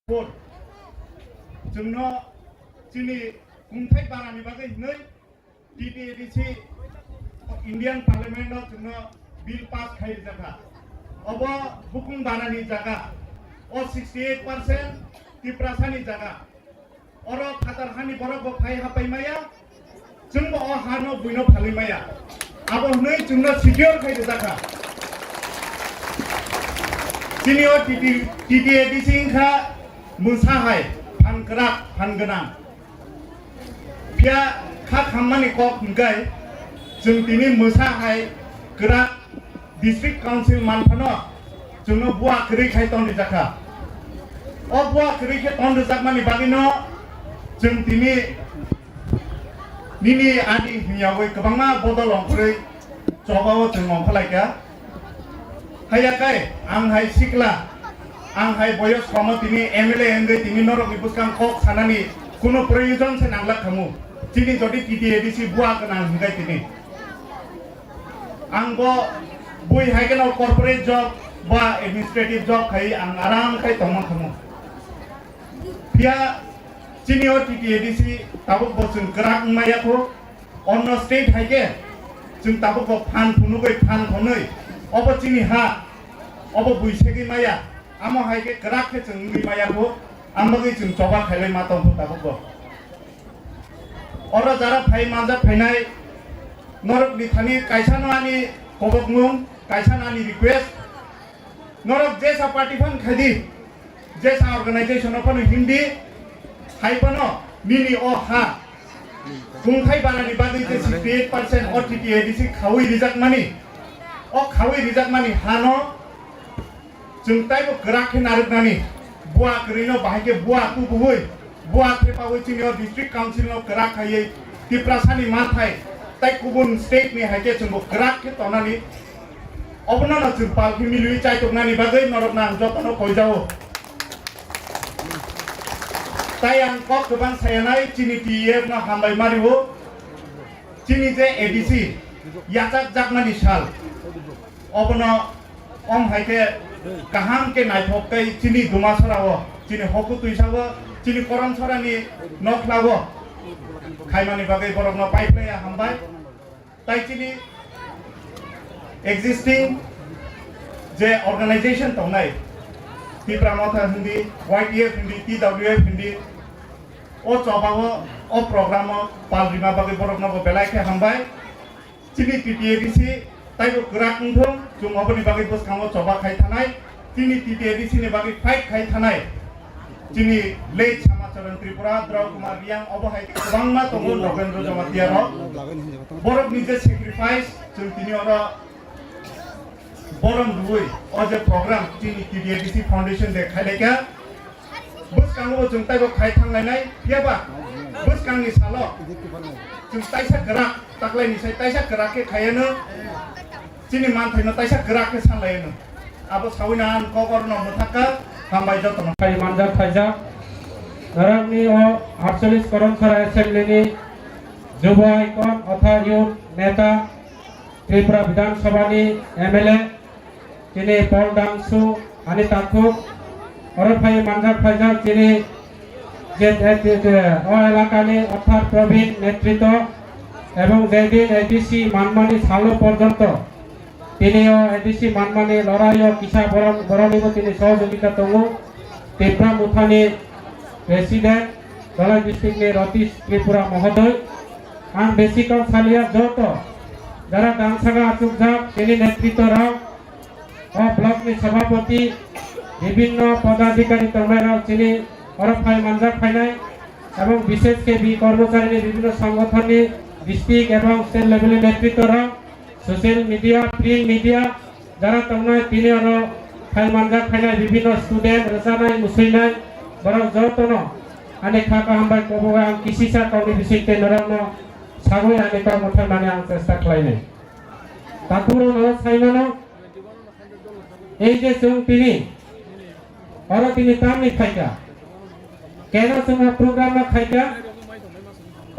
Four. Jumno chini kumthai barani bagai nei TTADC Indian Parliament of jumno bill pass khai jaga. Abo hukum barani jaga. O 68% tiprasani jaga. Oro khatarhani borok bo khai hapai maya. Jumbo o hano buino phali maya. Abo nei jumno secure khai jaga. Chini o TTADC kha Musahai, Pangerak, Pangenang. Pia kak hamani kok ngai, jeng tini Musahai gerak District Council Manpano, jengno buah kerik hai ton dijaka. O buah kerik hai ton dijak mani bagino, jeng tini nini adi hiyawe kebangma bodol ongkuri, coba o jeng ongkalai ka. Hayakai, anghai sikla. Anghai boyos komo tini MLA engai tini norok ibuskang kok sanani kuno proyojon se nanglak kamu tini jodi TTADC buah kenang hingai tini anggo bui hai kenal corporate job ba administrative job kai ang aram kai tomon kamu pia tini o TTADC tabuk bosung gerak maya ko onno state hai ke jung tabuk bo phan punugai phan konoi obo tini ha obo bui segi maya Amo hai ke gerak ke jeng maya ko ambagi jeng coba khailai matong ko tabuk bo oro jara phai manja phainai norok lithani kaisano ani kobok mung kaisano ani request norok jesa party fan khadi jesa organization pan hindi hai pano mini o ha kungkhai banani bagi ke 68% o TTADC khawi rijak mani o khawi rijak mani hano jeng tai bo gerak ke narik nani buah kerino bahake buah tu buhui buah kepawi chini o district council no gerak khai tiprasani mathai tai kubun state ni hake jeng bo gerak ke tonani obna na jeng pal ki milui chai tok nani bagai norok nang jotono koijao tai ang kok kebang sayanai chini TF na hambai mariwo chini je ADC yachak jakmani sal obna om hake kaham ke naithok kai chini dumasarawo chini hoku tuisawo chini koram sarani noklawo khaimani bagai borok no pipeline hambai tai chini existing je organization tongnai Tipramotha hindi YTF hindi TWF hindi o chobawo o programo palrima bagai borok no belai ke hambai chini TTADC tai bo gerak ngthong jung oboni bagai bos kamo coba khai thanai tini TTADC ni bagai fight khai thanai tini late Samacharan Tripura Draw Kumar Riang obo hai bangma tongo Nobendra Jamatia ro borok nije sacrifice jung tini ora borom duoi oje program tini TTADC foundation de khai leka bos kamo jung tai bo khai thangai nai piaba bos kang ni salo jung taisa gerak taklai ni sai taisa gerak ke khayana Chini manthai no taisa gerak ke sanlaino abo sawinan kokor no muthaka hambai jotono khai manja khaija narangni o 48 Karamchhara অ্যাসেম্বলিনি যুব icon অথা youth নেতা Tripura বিধানসভানি MLA তিনি পল ডাংসু আনি তাকু অরফাই মানজা খাইজা তিনি যে ও এলাকানি অর্থাৎ প্রবীণ নেতৃত্ব এবং যেদিন ADC মানমানি সালো পর্যন্ত তিনিও ADC মানমানি লড়াই ও কিসা বরণিব তিনি সহযোগিতা তঙ্গু ত্রিপুরা মুথানি প্রেসিডেন্ট দলাই ডিস্ট্রিক্ট রতীশ ত্রিপুরা মহোদয় আন বেসিকল সালিয়া যত যারা ডাংসাগা আচুকঝাক তিনি নেতৃত্বরাও ও ব্লক নি সভাপতি বিভিন্ন পদাধিকারী তংরাও তিনি অরফাই মানজা খাইনাই এবং বিশেষ কে বি কর্মচারী বিভিন্ন সংগঠনের ডিস্ট্রিক্ট এবং স্টেট লেভেলের নেতৃত্বরাও সোশ্যাল মিডিয়া প্রিন্ট মিডিয়া যারা তংনায় তিনি আরো ফাইল মানজা খাইনাই বিভিন্ন স্টুডেন্ট রসানাই মুসইনাই বরং যতন আনে খাকা হামবাই কবগা আং কিসিসা কাউনি বিসিতে নরানো সাগৈ আনে কা মথাই মানে আং চেষ্টা খাইনাই তাকুরো ন সাইনানো এই যে সং তিনি আরো তিনি তামনি খাইকা কেন সং প্রোগ্রাম খাইকা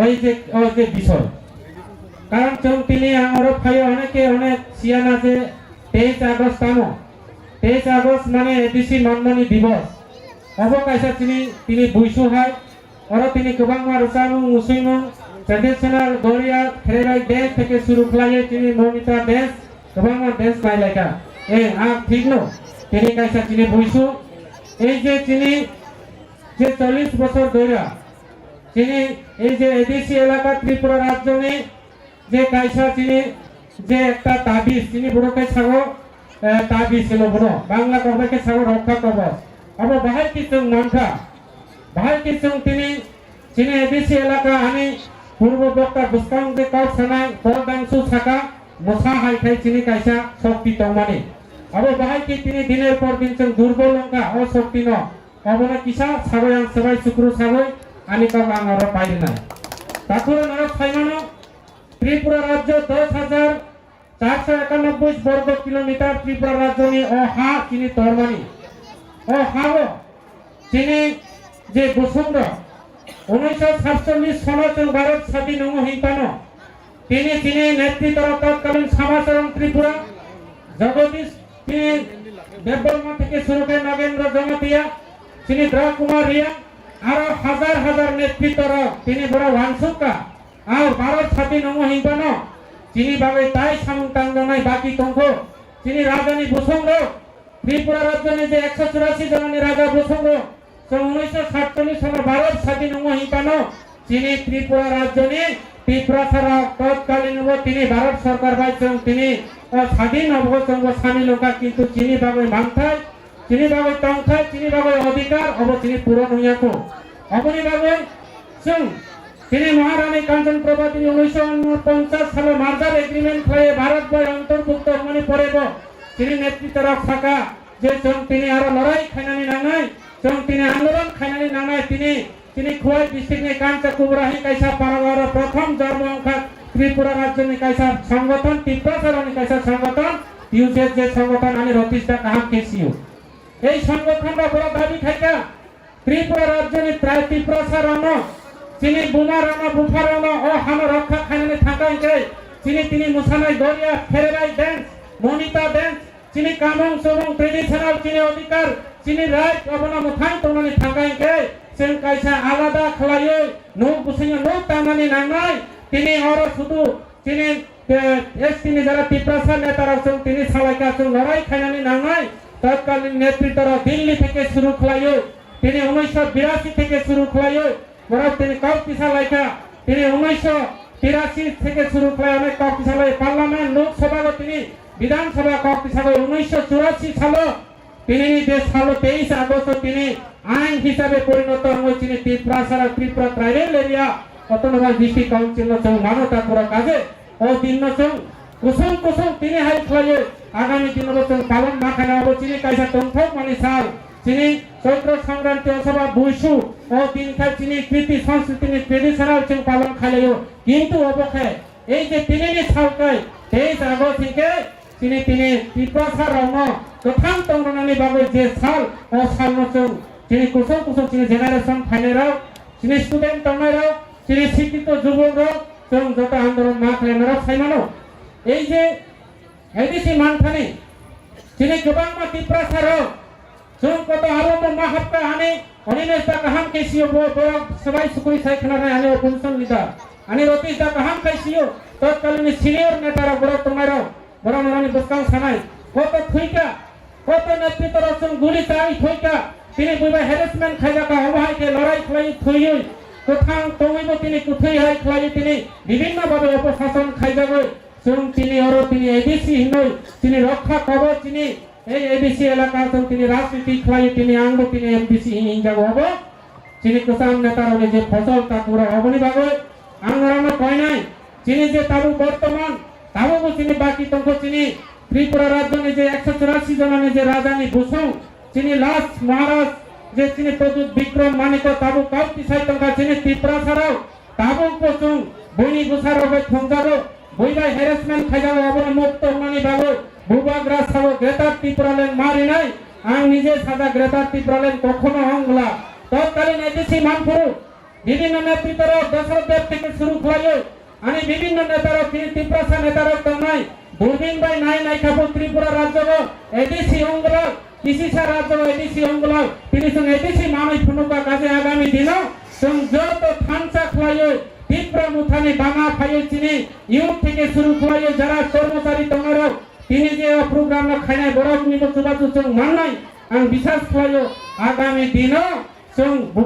ওই যে বিষয় কারণ চং তিনি আরো খাই অনেকে অনেক সিয়ানা যে 23 আগস্ট 23 আগস্ট মানে ADC মানমানি দিবস kaisa tini buisuhai oro tini kebangma rusamu musimu tradisional Goria Kherai dance থেকে শুরু খাইয়ে তিনি মমিতা dance kebangma dance নাই লেখা ঠিক নো তিনি কাইসা তিনি বুইসু এই যে তিনি যে 40 বছর ধরে তিনি এই যে এডিসি এলাকা ত্রিপুরা রাজ্য নিয়ে যে কাইসা তিনি যে একটা তাবিজ তিনি বড়কে ছাগো তাবিজ ছিল বড় বাংলা কবকে ছাগো রক্ষা কব আবার বাহাই কিছু মন্ত্রা বাহাই কিছু তিনি এডিসি এলাকা আমি পূর্ব বক্তা বুস্কাং যে কাউ সানাই পরদাংশু শাখা মশা হাইখাই তিনি কাইসা শক্তি তমানি আবার বাহাই কি তিনি দিনের পর দিন দুর্বল লঙ্কা ও শক্তি ন অবনা কিসা ছাগো আং সবাই শুক্র ছাগো আনি কাউ আং আর পাইরে না তারপরে নরক ফাইমানো ত্রিপুরা রাজ্য 10,491 বর্গ কিলোমিটার ত্রিপুরা রাজ্য নিয়ে ও হা চিনি তরমানি ও হাও চিনি যে বসুন্ধ 1947 সনত ভারত স্বাধীন হিংপানো তিনি নেতৃত্ব তৎকালীন সমাচরণ ত্রিপুরা জগদীশ তিনি দেববর্মা থেকে শুরু করে নগেন্দ্র জমাতিয়া তিনি দ্র কুমার রিয়া আরো হাজার হাজার নেতৃত্বর তিনি বড় ওয়ানসুকা আর ভারত স্বাধীন হিংপানো তিনি ভাবে তাই সামুতাঙ্গনাই বাকি তঙ্ক তিনি রাজধানী বসুন্ধ ত্রিপুরা রাজ্য যে 184 জনের রাজা বসুন্ধ 1947 সালে ভারত স্বাধীন হিংপানো তিনি ত্রিপুরা রাজ্য নিয়ে ত্রিপুরা ছাড়া তৎকালীন তিনি ভারত সরকার বাইছেন তিনি স্বাধীন অবগতঙ্গ স্বামী লোকা কিন্তু চিনি ভাবে মানথায় চিনি ভাবে তংথায় চিনি ভাবে অধিকার অব তিনি পূরণ হইয়াকো অবনি ভাবে সুং তিনি মহারানী কাঞ্চন প্রভা তিনি 1949 সালে মার্জার এগ্রিমেন্ট হয়ে ভারত বয় অন্তর্ভুক্ত মানে পড়েব তিনি নেতৃত্ব রক্ষাকা যে তিনি আরো লড়াই খাইনানি নাঙাই তিনি আন্দোলন খাইনানি নাঙাই তিনি খুয়াই ডিস্ট্রিক্ট কাঞ্চা কুবরাহি কাইসা পারাগার প্রথম জন্ম অংশা ত্রিপুরা রাজ্য কাইসা সংগঠন ত্রিপুরা কাইসা সংগঠন ইউজের যে সংগঠন আমি রতিশটা কাহাম কেসিও এই সংগঠনটা বড় দাবি থাকা ত্রিপুরা রাজ্য প্রায় ত্রিপুরা রণ চিনি বুমা রণ বুফা রণ ও হাম রক্ষা খাইনানি থাকাই যায় তিনি মুসানাই গড়িয়া ফেরাই ড্যান্স মনিতা ড্যান্স চিনি কামং সবং ট্রেডিশনাল চিনি অধিকার চিনি রাইট অবনা মুখাং তোনানি থাকাই যায় সেন কাইসা আলাদা খলাইও নো বুসিয়া নো তামানি নাঙাই তিনি আর শুধু তিনি তিনি যারা ত্রিপুরা নেতারা আছেন তিনি সবাইকে আছেন লড়াই খাইনানি নাঙাই তৎকালীন নেতৃত্বরা দিল্লি থেকে শুরু খলাইও তিনি 1982 থেকে শুরু খলাইও বড় তিনি কাউপিসা লাইকা তিনি 1983 থেকে শুরু খলাই অনেক কাউপিসা লাই পার্লামেন্ট লোকসভা তিনি বিধানসভা কাউপিসা 1984 সালে তিনি যে সাল 23 আগস্ট তিনি আইন হিসাবে পরিণত হয়েছিলেন Tripura tribal area autonomous district council মানবতা পুরো কাজে ও দিন কুসুম তিনি হাই খলাইও আগামী দিন পালন মাখানা অবচিনি কাইসা তংথক মানি সাল চিনি চৈত্র সংক্রান্তি অথবা বুইসু ও তিন খাই চিনি কৃতি সংস্কৃতি ট্রেডিশনাল চিং পালন খাইলেও কিন্তু অবক্ষে এই যে তিনি সালকাই 23 আগস্ট থেকে তিনি ত্রিপুরা রণ প্রথম তংরনানি বাবু যে সাল ও সাল নচং তিনি কুসুম তিনি জেনারেশন ফাইনেরাও তিনি স্টুডেন্ট তংনাইরাও তিনি শিক্ষিত যুবকরাও চং যত আন্দোলন মা খাইনারাও সাইমানো এই যে এডিসি মানখানি তিনি গোবাংমা ত্রিপুরা চং কত আরম্ভ মাহাপ্পা আনি অনিমেশটা কাহাম কেসিও সবাই সুকুরি সাইখানা আনি অপোজিশন লিডার আনি রতিশটা কাহাম কেসিও তৎকালীন সিনিয়র নেতারা বড় তোমারও বড় নরানি বসকাং সানাই কত থুইকা কত নেতৃত্ব রচন গুলি চাই থুইকা তিনি বুইবা হ্যারাসমেন্ট খাইজাকা অবহাইকে লড়াই খলাই থুইই কোথাও তমিব তিনি কুথুই হাই খলাই তিনি বিভিন্ন ভাবে অপশাসন খাইজাগৈ চং তিনি এবিসি হিনই তিনি রক্ষা কবচ তিনি এই এবিসি এলাকা তিনি রাজনীতি খলাই তিনি আঙ্গ তিনি এমবিসি হিংজাগো হব তিনি কুসাম নেতার যে ফসল তাকুরা হবনি ভাবে আঙ্গরানো কয় নাই তিনি যে তাবু বর্তমান তাবু তিনি বাকি তঙ্ক তিনি ত্রিপুরা রাজ্য যে 184 জনের যে রাজধানী বসুং তিনি লাস্ট মহারাজ যে তিনি প্রদুত বিক্রম মানিক তাবু কাউটি সাইতঙ্কা তিনি ত্রিপুরা ছাড়াও তাবু বসুং বইনি গুসার হবে থংজাগো বইবাই হ্যারাসমেন্ট খাইজাগো অবন মুক্ত মানি বাবু ভূভাগ্রা সাবো গ্রেটার ত্রিপুরালেন মারি নাই আং নিজে সাদা গ্রেটার ত্রিপুরালেন কখনো হংলা তৎকালীন এডিসি মানপুরু বিভিন্ন নেতৃত্বরা দশরথদেব থেকে শুরু খলাইও আমি বিভিন্ন নেতারা তিনি ত্রিপুরা নেতারা তো নাই দুর্দিন বাই নাই খাবো ত্রিপুরা রাজ্য এডিসি অঙ্গল isi राज्य edisi onggulau pilih sung edisi manai phunuka kaje agami dino sung joto thansa khlayo তীব্র মুথানি বাঙা ফাইল চিনি ইউথ থেকে শুরু করাইও যারা কর্মচারী তোমরা তিনি যে প্রোগ্রাম খাইনাই বড় নিব চুবাচু চং মাননাই আং বিশ্বাস করাইও আগামী দিন চং